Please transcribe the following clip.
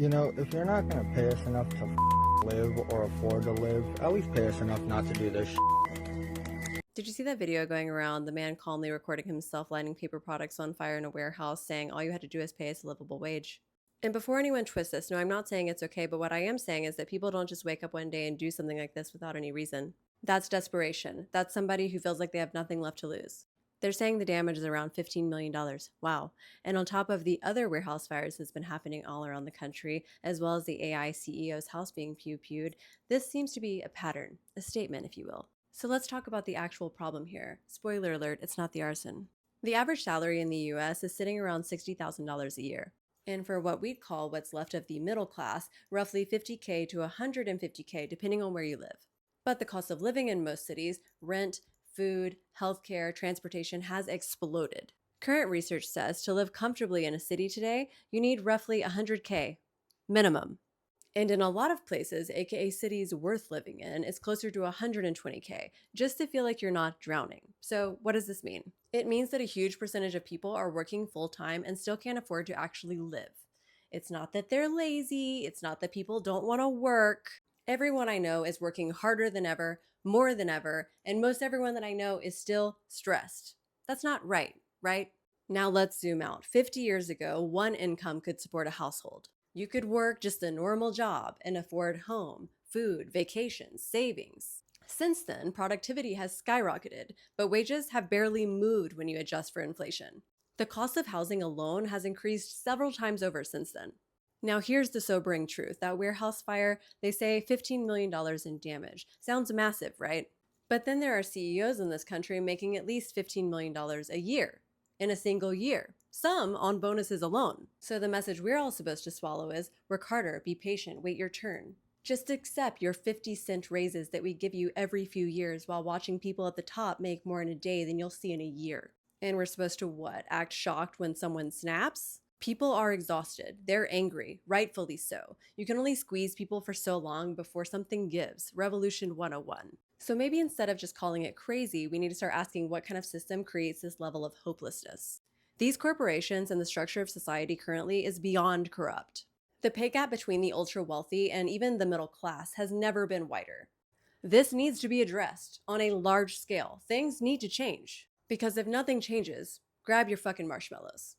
If you're not gonna pay us enough to live or afford to live, at least pay us enough not to do this. Did you see that video going around? The man calmly recording himself lighting paper products on fire in a warehouse, saying all you had to do is pay us a livable wage. And before anyone twists this, no, I'm not saying it's okay, but what I am saying is that people don't just wake up one day and do something like this without any reason. That's desperation. That's somebody who feels like they have nothing left to lose. They're saying the damage is around $15 million. Wow. And on top of the other warehouse fires that's been happening all around the country, as well as the AI CEO's house being pew-pewed, this seems to be a pattern, a statement, if you will. So let's talk about the actual problem here. Spoiler alert, it's not the arson. The average salary in the US is sitting around $60,000 a year. And for what we'd call what's left of the middle class, roughly $50K to $150K depending on where you live. But the cost of living in most cities, rent, food, healthcare, transportation has exploded. Current research says to live comfortably in a city today, you need roughly $100K minimum. And in a lot of places, aka cities worth living in, it's closer to $120K, just to feel like you're not drowning. So what does this mean? It means that a huge percentage of people are working full-time and still can't afford to actually live. It's not that they're lazy, it's not that people don't want to work. Everyone I know is working harder than ever, more than ever, and most everyone that I know is still stressed. That's not right, right? Now let's zoom out. 50 years ago, one income could support a household. You could work just a normal job and afford home, food, vacations, savings. Since then, productivity has skyrocketed, but wages have barely moved when you adjust for inflation. The cost of housing alone has increased several times over since then. Now here's the sobering truth. That warehouse fire, they say $15 million in damage. Sounds massive, right? But then there are CEOs in this country making at least $15 million a year, in a single year, some on bonuses alone. So the message we're all supposed to swallow is, work harder, be patient, wait your turn. Just accept your 50-cent raises that we give you every few years while watching people at the top make more in a day than you'll see in a year. And we're supposed to what? Act shocked when someone snaps? People are exhausted. They're angry, rightfully so. You can only squeeze people for so long before something gives. Revolution 101. So maybe instead of just calling it crazy, we need to start asking what kind of system creates this level of hopelessness. These corporations and the structure of society currently is beyond corrupt. The pay gap between the ultra-wealthy and even the middle class has never been wider. This needs to be addressed on a large scale. Things need to change. Because if nothing changes, grab your fucking marshmallows.